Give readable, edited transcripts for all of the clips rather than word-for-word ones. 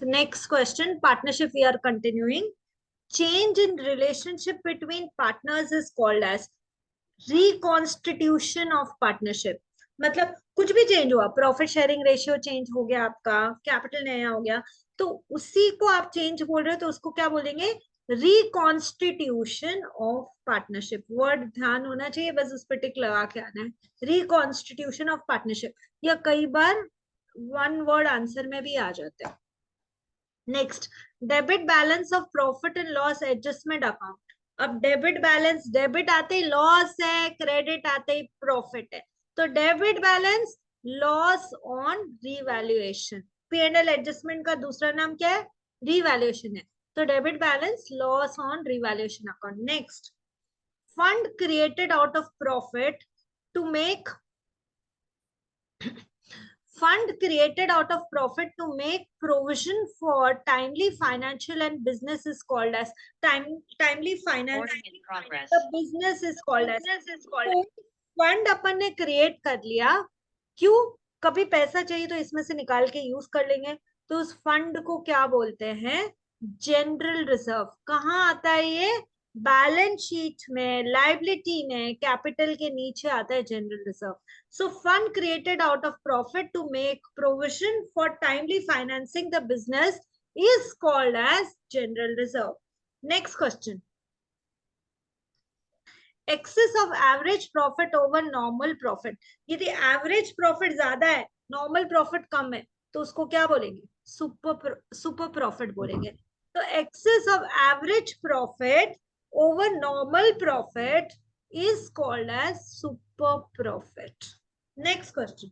Next question, partnership we are continuing. Change in relationship between partners is called as reconstitution of partnership. मतलब कुछ भी change हुआ, profit sharing ratio change हो गया, आपका capital नया हो गया, तो उसी को आप चेंज बोल रहे हो, तो उसको क्या बोलेंगे? Reconstitution of partnership. वर्ड ध्यान होना चाहिए, बस उस पर टिक लगा के आना है, रिकॉन्स्टिट्यूशन ऑफ पार्टनरशिप। या कई बार वन वर्ड आंसर में भी आ जाता है। Next, debit balance of profit and loss adjustment account. अब डेबिट बैलेंस, डेबिट आते ही लॉस है, क्रेडिट आते ही प्रॉफिट है, तो debit balance loss on revaluation. P&L adjustment का दूसरा नाम क्या है? रीवैल्यूएशन है, तो debit balance loss on revaluation account. Next, fund created out of profit to make fund created out of profit to make provision for timely financial and business is called as timely finance। the business is called as fund अपन ने create कर लिया, क्यों? कभी पैसा चाहिए तो इसमें से निकाल के यूज कर लेंगे, तो उस फंड को क्या बोलते हैं? General reserve. कहाँ आता है ये? बैलेंस शीट में, लाइबिलिटी में, कैपिटल के नीचे आता है general reserve. So fund created out of profit to make provision for timely financing the business is called as general reserve. Next question. Excess of average profit over normal profit. यदि average profit ज्यादा है, normal profit कम है, तो उसको क्या बोलेंगे? super profit बोलेंगे। तो excess of average profit over normal profit is called as super profit. Next question.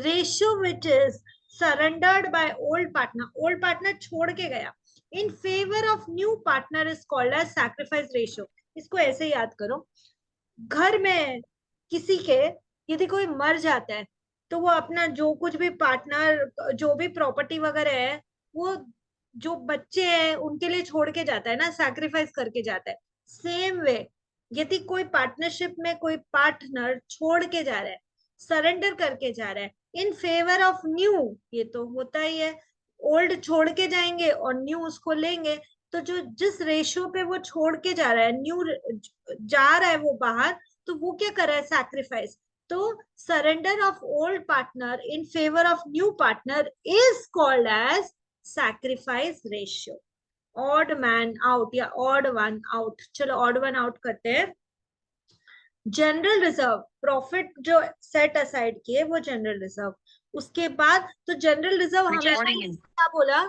Ratio which is surrendered by old partner. Old partner छोड़ के गया in favor of new partner is called as sacrifice ratio. इसको ऐसे याद करो, घर में किसी के यदि कोई मर जाता है, तो वो अपना जो कुछ भी पार्टनर, जो भी प्रॉपर्टी वगैरह है, वो जो बच्चे हैं उनके लिए छोड़ के जाता है ना, सैक्रिफाइस करके जाता है। सेम वे, यदि कोई पार्टनरशिप में कोई पार्टनर छोड़ के जा रहा है, सरेंडर करके जा रहा है इन फेवर ऑफ न्यू, ये तो होता ही है, ओल्ड छोड़ के जाएंगे और न्यू उसको लेंगे, तो जो जिस रेशियो पे वो छोड़ के जा रहा है, न्यू जा रहा है वो बाहर, तो वो क्या कर रहा है? सैक्रिफाइस। तो surrender of old partner in favour of new partner is called as sacrifice ratio. Odd man out या ऑड वन आउट, चलो ऑड वन आउट करते हैं। जनरल रिजर्व, प्रॉफिट जो सेट असाइड किए वो जनरल रिजर्व। उसके बाद तो जनरल रिजर्व हमें क्या बोला?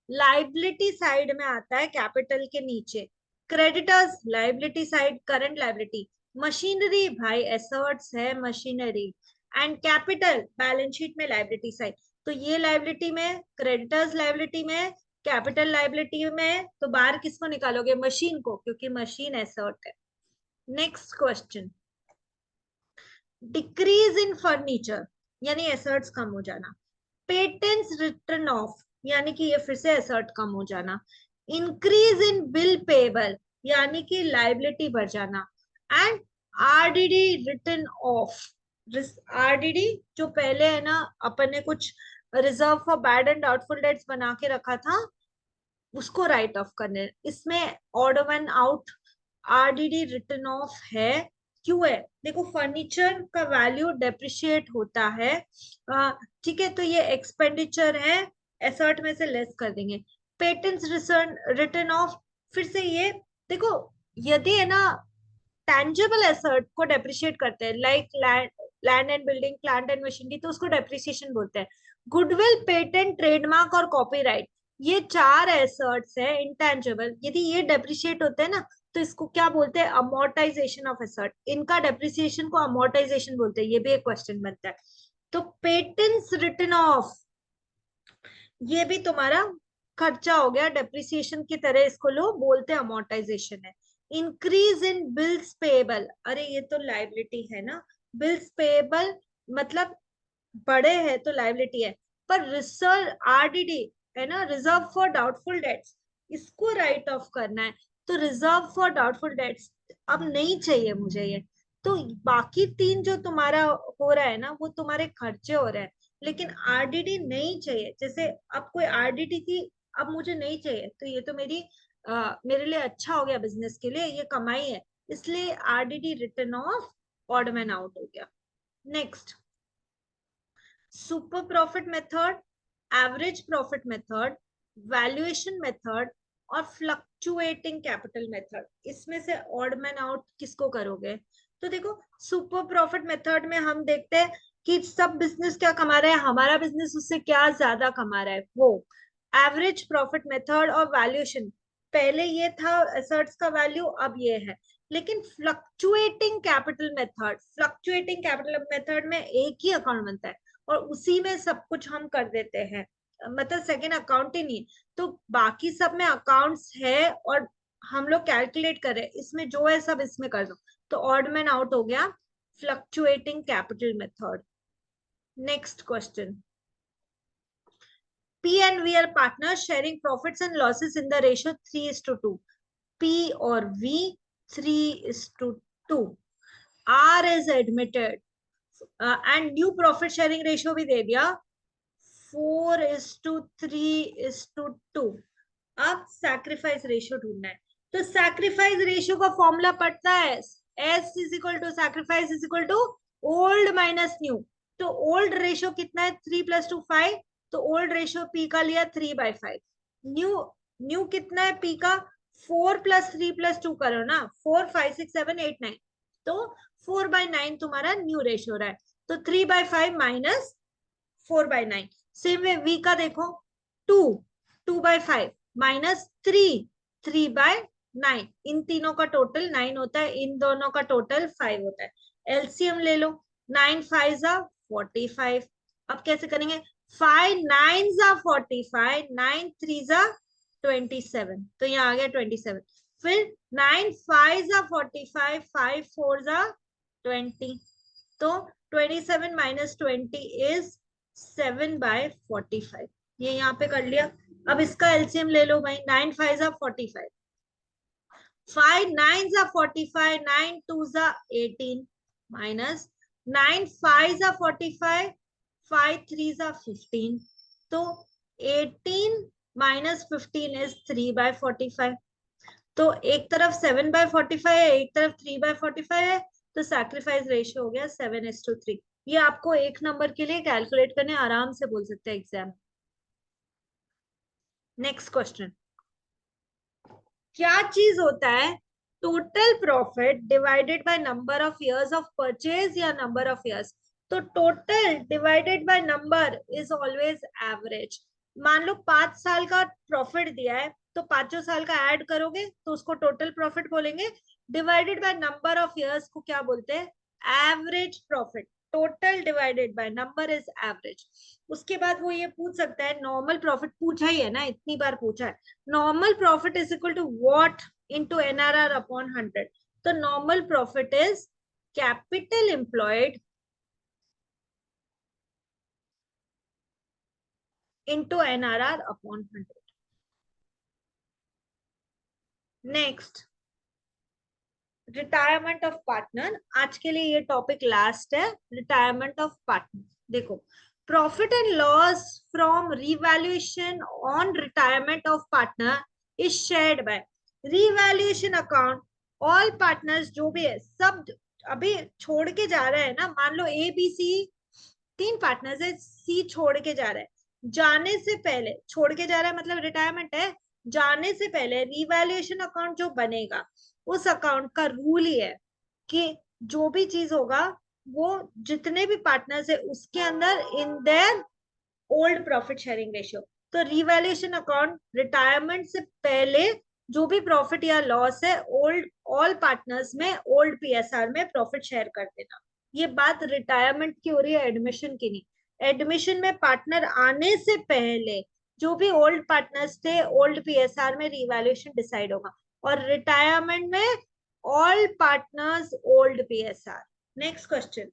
लाइबिलिटी साइड में आता है, कैपिटल के नीचे। Creditors liability side, current liability. Machinery भाई एसेट्स है, machinery. And capital balance sheet में लाइबिलिटी साइड। तो ये लाइबिलिटी में, क्रेडिटर्स लाइबिलिटी में, कैपिटल लाइबिलिटी में, तो बाहर किसको निकालोगे? मशीन को, क्योंकि मशीन एसेट है। Next question, decrease in furniture यानी एसेट्स कम हो जाना। पेटेंट्स रिटर्न ऑफ यानी कि ये फिर से एसेट कम हो जाना। इंक्रीज इन बिल पेबल यानी कि लाइबिलिटी बढ़ जाना। And RDD return of, RDD जो पहले है ना, अपन ने कुछ reserve for bad and doubtful debts बना के रखा था, उसको राइट ऑफ करने। इसमें odd one out RDD return of है। क्यों है? देखो, फर्नीचर का वैल्यू डेप्रिशिएट होता है, ठीक है, तो ये एक्सपेंडिचर है, एसेट में से लेस कर देंगे। पेटेंट्स रिटर्न ऑफ, फिर से ये देखो, यदि है ना टेंजिबल एसेट को डेप्रिशिएट करते हैं, like land and building, plant and machinery, तो उसको डेप्रिसिएशन बोलते हैं। गुडविल, पेटेंट, ट्रेडमार्क और कॉपीराइट, ये चार एसेट्स है इंटेंजिबल, यदि ये डेप्रिशिएट होते हैं ना, तो इसको क्या बोलते हैं? Amortisation of asset. इनका डेप्रिसिएशन को अमोर्टाइजेशन बोलते हैं। ये भी एक क्वेश्चन बनता है। तो पेटेंट्स रिटर्न ऑफ, ये भी तुम्हारा खर्चा हो गया, डेप्रिसिएशन की तरह इसको लो, बोलते हैं अमोर्टाइजेशन है। इंक्रीज इन बिल्स पेएबल, अरे ये तो लाइबिलिटी है ना, बिल्स पेएबल मतलब बड़े हैं तो लाइबिलिटी है, पर रिजर्व आरडीडी है ना, रिजर्व फॉर डाउटफुल डेट्स, इसको राइट ऑफ करना है। तो रिजर्व फॉर डाउटफुल डेट्स अब नहीं चाहिए मुझे ये, तो बाकी तीन जो तुम्हारा हो रहा है ना, वो तुम्हारे खर्चे हो रहे हैं, लेकिन आरडीडी नहीं चाहिए। जैसे अब कोई आरडीडी की अब मुझे नहीं चाहिए, तो ये तो मेरे लिए अच्छा हो गया, बिजनेस के लिए ये कमाई है, इसलिए RDD return of, odd man out हो गया। Next, super profit method, average profit method, valuation method और फ्लक्चुएटिंग कैपिटल मेथड, इसमें से ऑड मैन आउट किसको करोगे? तो देखो, सुपर प्रॉफिट मेथड में हम देखते हैं कि सब बिजनेस क्या कमा रहे हैं, हमारा बिजनेस उससे क्या ज्यादा कमा रहा है वो। एवरेज प्रॉफिट मेथड और वैल्यूएशन, पहले ये था एसेट्स का वैल्यू, अब ये है। लेकिन फ्लक्चुएटिंग कैपिटल मेथड में एक ही अकाउंट बनता है और उसी में सब कुछ हम कर देते हैं, मतलब सेकेंड अकाउंट ही नहीं। तो बाकी सब में अकाउंट्स है और हम लोग कैलकुलेट कर रहे हैं, इसमें जो है सब इसमें कर दो, तो ऑड मैन आउट हो गया fluctuating capital method. Next question, P and V are partners sharing profits and losses in the ratio 3:2. P or V 3:2. R is admitted and new profit sharing ratio भी दे दिया 4:3:2. अब sacrifice ratio ढूंढना है, तो sacrifice ratio का formula पड़ता है S is equal to sacrifice is equal to old minus new. तो ओल्ड रेशियो कितना है 3+2 5, तो ओल्ड रेशियो पी का लिया 3/5। न्यू न्यू कितना है पी का 4+3+2 करो ना, 4 5 6 7 8 9, तो 4/9 तुम्हारा न्यू रेशियो रहा है, तो 3/5 माइनस 4/9। सेम वे वी का देखो 2 2/5 माइनस 3 3/9, इन तीनों का टोटल 9 होता है, इन दोनों का टोटल 5 होता है। एलसीएम ले लो, 9 5 45। अब कैसे करेंगे, 5 9 45, 9 3 27, तो यहाँ आ गया 27। फिर 9 5 45, 5 4 20, तो 27 माइनस 20 इज 7/45, ये यहाँ पे कर लिया। अब इसका एलसीएम ले लो भाई, 9 5 45, 5 9 45, 9 2 18 माइनस 9 5 45, 5 3 15, तो 18 माइनस 15 इज 3/45। तो एक तरफ 7/45 है, एक तरफ 3/45 है, तो सैक्रिफाइस रेशियो हो गया 7:3। ये आपको एक नंबर के लिए कैलकुलेट करने आराम से बोल सकते हैं एग्जाम। नेक्स्ट क्वेश्चन, क्या चीज होता है total profit divided by number of years of purchase या नंबर ऑफ इयर्स? तो total divided by number is always average. मान लो 5 साल का प्रॉफिट दिया है, तो 5 साल का ऐड करोगे तो उसको टोटल प्रॉफिट बोलेंगे। Divided by number of years को क्या बोलते हैं, average profit. Total divided by number is average. उसके बाद वो ये पूछ सकता है, नॉर्मल प्रॉफिट पूछा ही है ना, इतनी बार पूछा है, normal profit is equal to what into NRR upon 100? तो normal profit is capital employed into NRR upon 100. Next, retirement of partner. आज के लिए ये टॉपिक लास्ट है, रिटायरमेंट ऑफ पार्टनर। देखो, profit and loss from revaluation on retirement of partner is shared by revaluation account. All partners जो भी है सब अभी छोड़ के जा रहे हैं ना, मान लो ए बी सी 3 पार्टनर्स है, सी छोड़ के जा रहा है, जाने से पहले छोड़ के जा रहा है मतलब रिटायरमेंट है, जाने से पहले रिवैल्यूएशन अकाउंट जो बनेगा उस अकाउंट का रूल ही है कि जो भी चीज होगा वो जितने भी पार्टनर्स है उसके अंदर in their old profit sharing ratio. तो रिवैल्यूएशन अकाउंट रिटायरमेंट से पहले जो भी प्रॉफिट या लॉस है ओल्ड ऑल पार्टनर्स में ओल्ड पीएसआर में प्रॉफिट शेयर कर देना। ये बात रिटायरमेंट की हो रही है, एडमिशन की नहीं। एडमिशन में पार्टनर आने से पहले जो भी ओल्ड पार्टनर्स थे ओल्ड पीएसआर में रिवैल्यूएशन डिसाइड होगा, और रिटायरमेंट में all partners old PSR. Next question,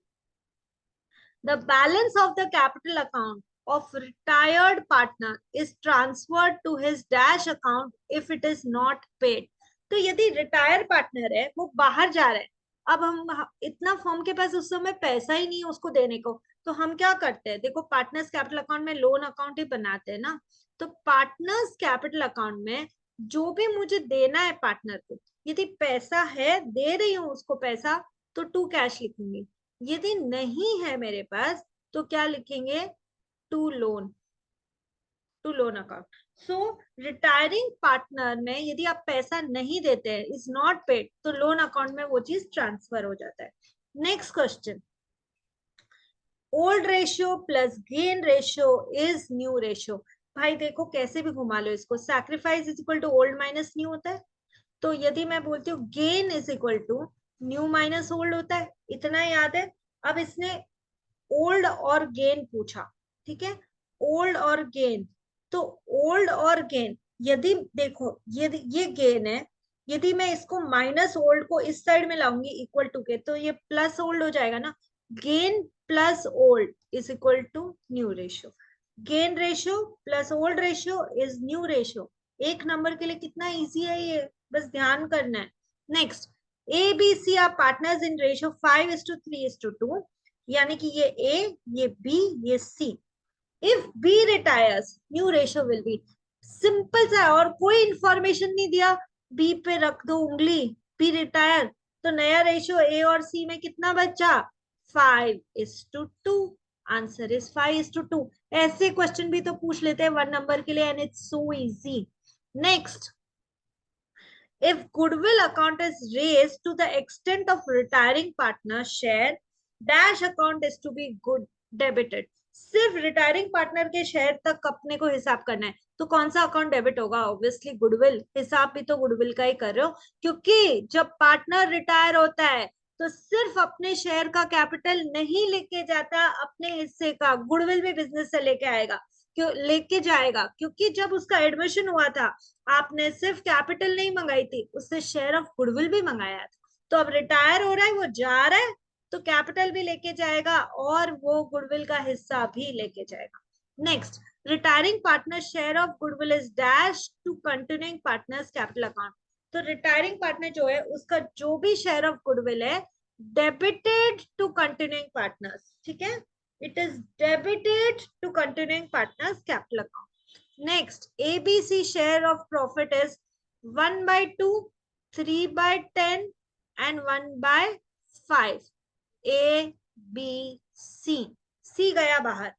the balance of the capital account of retired partner is transferred to his dash account if it is not paid. तो यदि retire partner है वो बाहर जा रहा है, अब हम इतना फॉर्म के पास उस समय पैसा ही नहीं है उसको देने को, तो हम क्या करते हैं, देखो पार्टनर्स कैपिटल अकाउंट में लोन अकाउंट ही बनाते हैं ना, तो पार्टनर्स कैपिटल अकाउंट में जो भी मुझे देना है पार्टनर को, यदि पैसा है दे रही हूँ उसको पैसा, तो टू कैश लिखूंगी। यदि नहीं है मेरे पास तो क्या लिखेंगे, to loan, to loan account. So retiring partner में यदि आप पैसा नहीं देते हैं, इज नॉट पेड, तो लोन अकाउंट में वो चीज ट्रांसफर हो जाता है। Next question, old ratio plus gain ratio is new ratio. भाई देखो कैसे भी घुमा लो इसको, sacrifice is equal to old minus new होता है, तो यदि मैं बोलती हूँ gain is equal to new minus old होता है, इतना याद है। अब इसने ओल्ड और गेन पूछा, ठीक है, ओल्ड और गेन, तो ओल्ड और गेन, यदि देखो यदि ये गेन है, यदि मैं इसको माइनस ओल्ड को इस साइड में लाऊंगी इक्वल टू के, तो ये प्लस ओल्ड हो जाएगा ना, gain plus old is equal to new ratio. Gain ratio plus old ratio is new ratio. एक नंबर के लिए कितना इजी है ये, बस ध्यान करना है। Next, A B C are partners in ratio 5:3:2, यानी कि ये ए, ये बी, ये C. If B retires new ratio will be, simple सा, और कोई इंफॉर्मेशन नहीं दिया, बी पे रख दो उंगली, बी रिटायर, तो नया रेशियो ए और सी में कितना बचा, 5:2। Answer is 5:2। ऐसे क्वेश्चन भी तो पूछ लेते हैं 1 नंबर के लिए, and it's so easy. Next, if goodwill account is raised to the extent of retiring partner share, dash account is to be good debited। सिर्फ रिटायरिंग पार्टनर के शेयर तक अपने को हिसाब करना है, तो कौन सा अकाउंट डेबिट होगा, ऑब्वियसली गुडविल। हिसाब भी तो गुडविल का ही कर रहे हो, क्योंकि जब पार्टनर रिटायर होता है तो सिर्फ अपने शेयर का कैपिटल नहीं लेके जाता, अपने हिस्से का गुडविल भी बिजनेस से लेके आएगा, क्यों लेके जाएगा, क्योंकि जब उसका एडमिशन हुआ था आपने सिर्फ कैपिटल नहीं मंगाई थी, उससे शेयर ऑफ गुडविल भी मंगाया था। तो अब रिटायर हो रहा है, वो जा रहा है, तो कैपिटल भी लेके जाएगा और वो गुडविल का हिस्सा भी लेके जाएगा। Next, retiring partner share of goodwill is dash to continuing partners capital account. तो रिटायरिंग पार्टनर जो है उसका जो भी शेयर ऑफ गुडविल है डेबिटेड टू कंटिन्यूइंग पार्टनर्स, ठीक है, it is debited to continuing partners capital account. Next, ABC share of profit is 1/2, 3/10 and 1/5. A, B, C. C गया बाहर,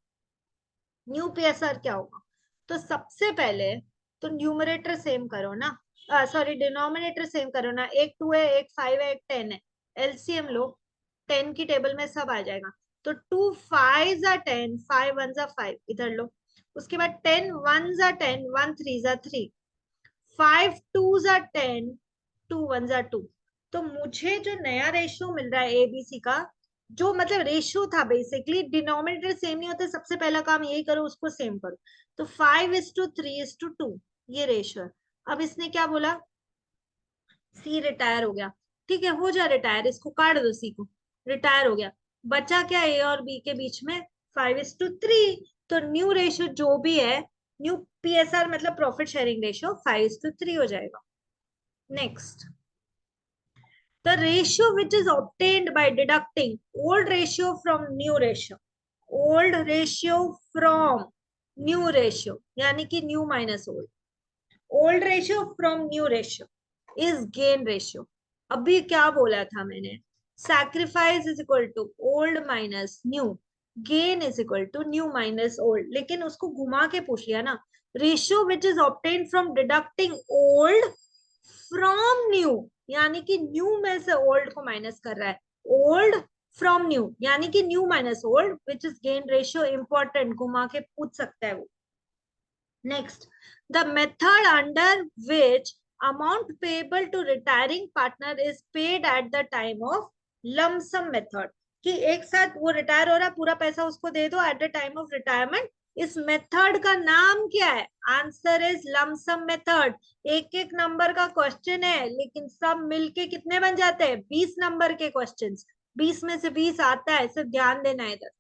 न्यू पीएसआर क्या होगा, तो सबसे पहले तो न्यूमरेटर सेम करो ना, सॉरी डिनोमिनेटर सेम करो ना, एक 2 है, एक 5 है, एक 10 है, एलसीएम लो, 10 की टेबल में सब आ जाएगा, तो 2 5 are 10, 5 1 are 5, इधर लो, उसके बाद 10 1 are 10, 1 3 are 3, 5 2 are 10, 2 1 are 2। तो मुझे जो नया रेशियो मिल रहा है एबीसी का, जो मतलब रेशियो था, बेसिकली डिनोमिनेटर सेम नहीं होते, सबसे पहला काम यही करो, उसको सेम करो, तो 5:3:2 ये रेशियो है। अब इसने क्या बोला, सी रिटायर हो गया, ठीक है, हो जा रिटायर, इसको काट दो, सी को, रिटायर हो गया, बचा क्या ए और बी के बीच में, 5:3। तो न्यू रेशियो जो भी है, न्यू पीएसआर मतलब प्रॉफिट शेयरिंग रेशियो 5:3 हो जाएगा। Next, the ratio which is obtained by deducting old ratio from new ratio, old ratio from new ratio, यानी कि new minus old, old ratio from new ratio is gain ratio। अभी क्या बोला था मैंने, sacrifice is equal to old minus new, gain is equal to new minus old, लेकिन उसको घुमा के पूछ लिया ना, ratio which is obtained from deducting old from new, यानी कि न्यू में से ओल्ड को माइनस कर रहा है, ओल्ड फ्रॉम न्यू यानी कि new minus old, which is gain ratio, important, घुमा के पूछ सकता है वो। Next, the method under which amount payable to retiring partner is paid at the time of lump sum method, कि एक साथ वो रिटायर हो रहा है, पूरा पैसा उसको दे दो eight the time of retirement, इस मेथड का नाम क्या है, आंसर इज लमसम मेथड। एक एक नंबर का क्वेश्चन है, लेकिन सब मिलके कितने बन जाते हैं, 20 नंबर के क्वेश्चंस, 20 में से 20 आता है, सिर्फ ध्यान देना है इधर।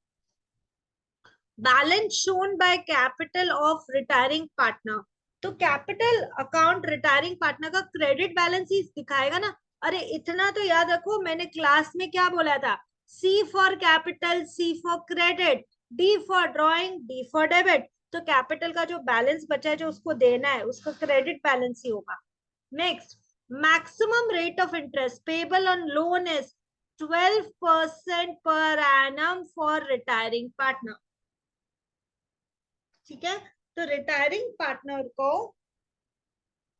Balance shown by capital of retiring partner, तो कैपिटल अकाउंट रिटायरिंग पार्टनर का क्रेडिट बैलेंस ही दिखाएगा ना। अरे इतना तो याद रखो, मैंने क्लास में क्या बोला था, C for capital, C for credit, D for drawing, D for debit. तो कैपिटल का जो बैलेंस बचा है जो उसको देना है उसका क्रेडिट बैलेंस ही होगा. Next, maximum rate of interest payable on loan is 12% per annum for retiring partner. ठीक है, तो रिटायरिंग पार्टनर को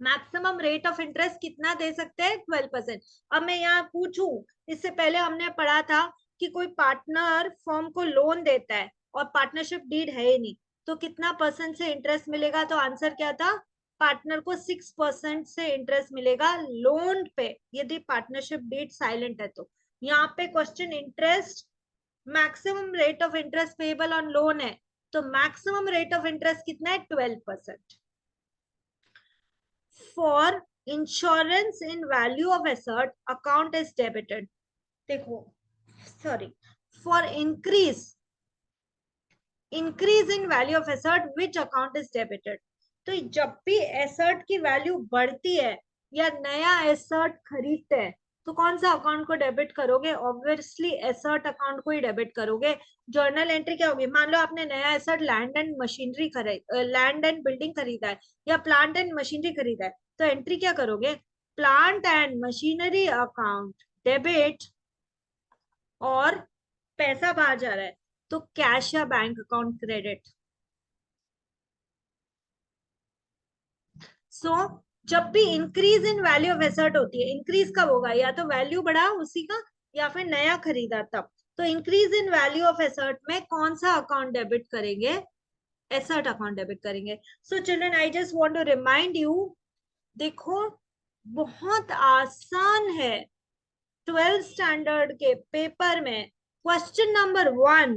मैक्सिमम रेट ऑफ इंटरेस्ट कितना दे सकते हैं? 12%. अब मैं यहाँ पूछूं, इससे पहले हमने पढ़ा था कि कोई पार्टनर फर्म को लोन देता है और पार्टनरशिप डीड है ही नहीं, तो कितना परसेंट से इंटरेस्ट मिलेगा? तो आंसर क्या था? पार्टनर को 6% से इंटरेस्ट मिलेगा लोन पे, यदि पार्टनरशिप डीड साइलेंट है तो. यहाँ पे question interest, maximum rate of interest payable on loan है, तो मैक्सिमम रेट ऑफ इंटरेस्ट कितना है? 12%. For insurance in value of asset, account is debited. देखो, sorry, for increase in value of asset, which account is debited? तो जब भी asset की value बढ़ती है या नया एसेट खरीदते हैं तो कौन सा अकाउंट को डेबिट करोगे? ऑब्वियसली एसेट अकाउंट को ही डेबिट करोगे. जर्नल एंट्री क्या होगी? मान लो आपने नया asset land and machinery land and building खरीदा है या प्लांट एंड मशीनरी खरीदा है, तो एंट्री क्या करोगे? Plant and machinery account debit, और पैसा बाहर जा रहा है तो कैश या बैंक अकाउंट क्रेडिट. सो जब भी increase in value of asset होती है, इंक्रीज कब होगा? या तो वैल्यू बढ़ा उसी का या फिर नया खरीदा तब. तो increase in value of asset में कौन सा अकाउंट डेबिट करेंगे? एसेट अकाउंट डेबिट करेंगे. So children, I just want to remind you, देखो बहुत आसान है. 12th स्टैंडर्ड के पेपर में question number 1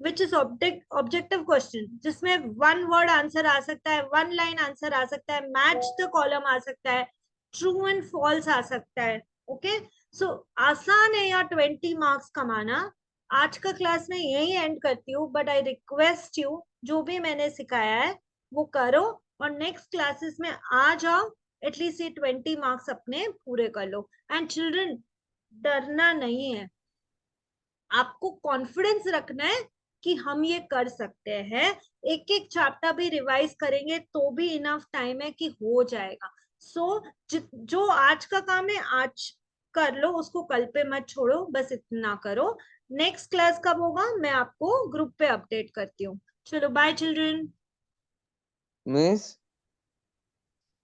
which is objective question, जिसमें 1 वर्ड आंसर आ सकता है, 1 लाइन आंसर आ सकता है, मैच द कॉलम आ सकता है, ट्रू एंड फॉल्स आ सकता है. ओके, सो आसान है यार 20 मार्क्स कमाना. आज का क्लास में यही एंड करती हूँ, बट आई रिक्वेस्ट यू, जो भी मैंने सिखाया है वो करो और नेक्स्ट क्लासेस में आ जाओ, एटलीस्ट ये 20 मार्क्स अपने पूरे कर लो. एंड चिल्ड्रन, डरना नहीं है, आपको कॉन्फिडेंस रखना है कि हम ये कर सकते हैं. एक एक चैप्टर भी रिवाइज करेंगे तो भी इनफ टाइम है कि हो जाएगा. सो जो आज का काम है आज कर लो, उसको कल पे मत छोड़ो, बस इतना करो. नेक्स्ट क्लास कब होगा मैं आपको ग्रुप पे अपडेट करती हूँ. चलो बाय चिल्ड्रन. मिस